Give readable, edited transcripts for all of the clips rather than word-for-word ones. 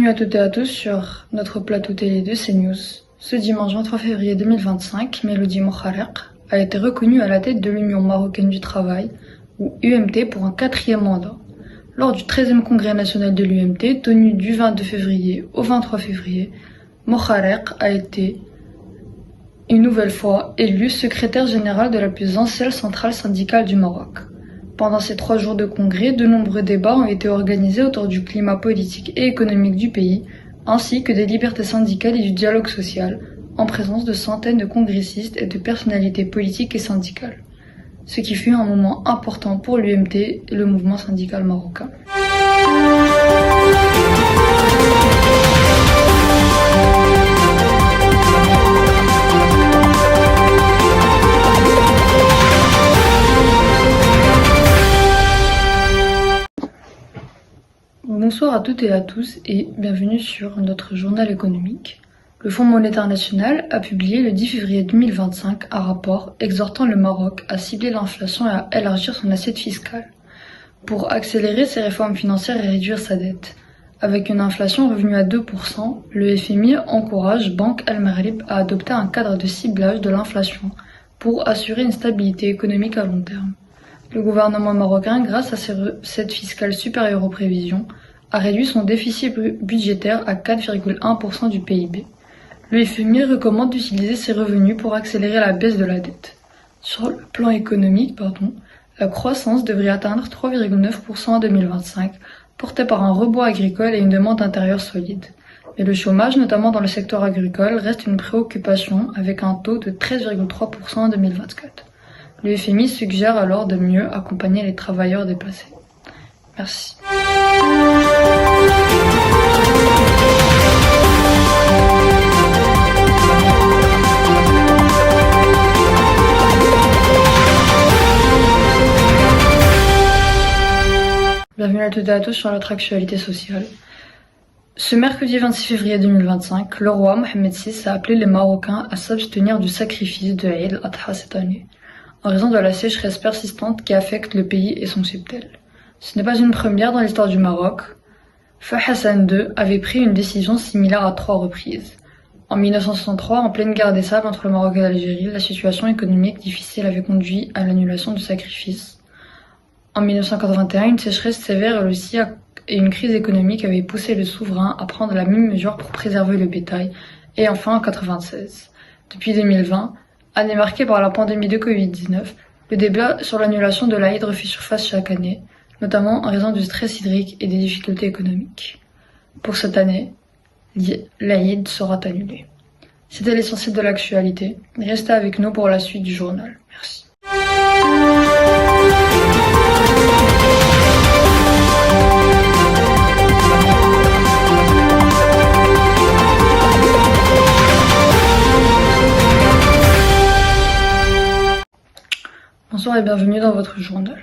Bienvenue à toutes et à tous sur notre plateau télé de CNews. Ce dimanche 23 février 2025, Mélodie Moharraq a été reconnue à la tête de l'Union marocaine du travail, ou UMT, pour un 4e mandat. Lors du 13e congrès national de l'UMT, tenu du 22 février au 23 février, Moharraq a été une nouvelle fois élue secrétaire générale de la plus ancienne centrale syndicale du Maroc. Pendant ces 3 jours de congrès, de nombreux débats ont été organisés autour du climat politique et économique du pays, ainsi que des libertés syndicales et du dialogue social, en présence de centaines de congressistes et de personnalités politiques et syndicales. Ce qui fut un moment important pour l'UMT et le mouvement syndical marocain. Bonsoir à toutes et à tous et bienvenue sur notre journal économique. Le Fonds monétaire national a publié le 10 février 2025 un rapport exhortant le Maroc à cibler l'inflation et à élargir son assiette fiscale pour accélérer ses réformes financières et réduire sa dette. Avec une inflation revenue à 2%, le FMI encourage Banque Al Maghrib à adopter un cadre de ciblage de l'inflation pour assurer une stabilité économique à long terme. Le gouvernement marocain, grâce à ses recettes fiscales supérieures aux prévisions, a réduit son déficit budgétaire à 4,1% du PIB. Le FMI recommande d'utiliser ces revenus pour accélérer la baisse de la dette. Sur le plan économique, la croissance devrait atteindre 3,9% en 2025, portée par un rebond agricole et une demande intérieure solide. Mais le chômage, notamment dans le secteur agricole, reste une préoccupation avec un taux de 13,3% en 2024. Le FMI suggère alors de mieux accompagner les travailleurs déplacés. Merci. Bienvenue à toutes et à tous sur notre actualité sociale. Ce mercredi 26 février 2025, le roi Mohamed VI a appelé les Marocains à s'abstenir du sacrifice de Eid al-Adha cette année, en raison de la sécheresse persistante qui affecte le pays et son cheptel. Ce n'est pas une première dans l'histoire du Maroc. Feu Hassan II avait pris une décision similaire à 3 reprises. En 1963, en pleine guerre des sables entre le Maroc et l'Algérie, la situation économique difficile avait conduit à l'annulation du sacrifice. En 1981, une sécheresse sévère et une crise économique avaient poussé le souverain à prendre la même mesure pour préserver le bétail. Et enfin, en 1996. Depuis 2020, année marquée par la pandémie de Covid-19, le débat sur l'annulation de l'Aïd refait surface chaque année, notamment en raison du stress hydrique et des difficultés économiques. Pour cette année, l'Aïd sera annulé. C'était l'essentiel de l'actualité. Restez avec nous pour la suite du journal. Merci. Bonsoir et bienvenue dans votre journal.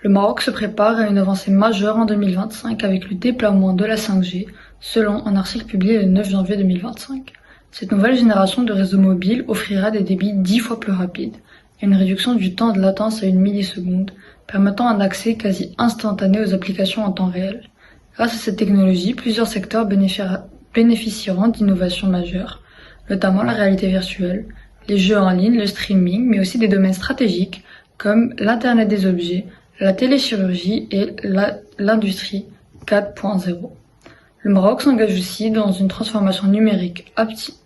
Le Maroc se prépare à une avancée majeure en 2025 avec le déploiement de la 5G, selon un article publié le 9 janvier 2025. Cette nouvelle génération de réseaux mobiles offrira des débits 10 fois plus rapides et une réduction du temps de latence à 1 milliseconde, permettant un accès quasi instantané aux applications en temps réel. Grâce à cette technologie, plusieurs secteurs bénéficieront d'innovations majeures, notamment la réalité virtuelle, les jeux en ligne, le streaming, mais aussi des domaines stratégiques comme l'Internet des objets, la téléchirurgie et l'industrie 4.0. Le Maroc s'engage aussi dans une transformation numérique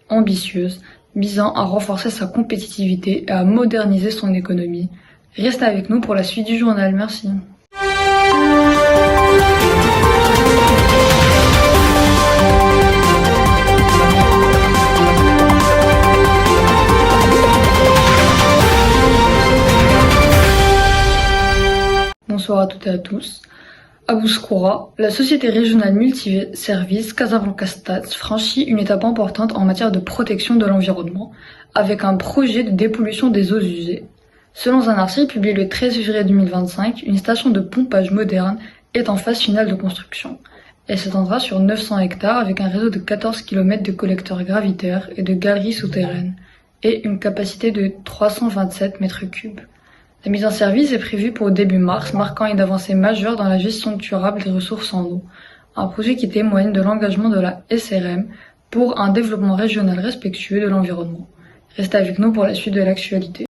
ambitieuse, visant à renforcer sa compétitivité et à moderniser son économie. Restez avec nous pour la suite du journal, merci. Bonsoir à toutes et à tous. À Bouskoura, la société régionale multiservice Casablanca-Stats franchit une étape importante en matière de protection de l'environnement, avec un projet de dépollution des eaux usées. Selon un article publié le 13 février 2025, une station de pompage moderne est en phase finale de construction. Elle s'étendra sur 900 hectares avec un réseau de 14 km de collecteurs gravitaires et de galeries souterraines, et une capacité de 327 mètres cubes. La mise en service est prévue pour début mars, marquant une avancée majeure dans la gestion durable des ressources en eau. un projet qui témoigne de l'engagement de la SRM pour un développement régional respectueux de l'environnement. Restez avec nous pour la suite de l'actualité.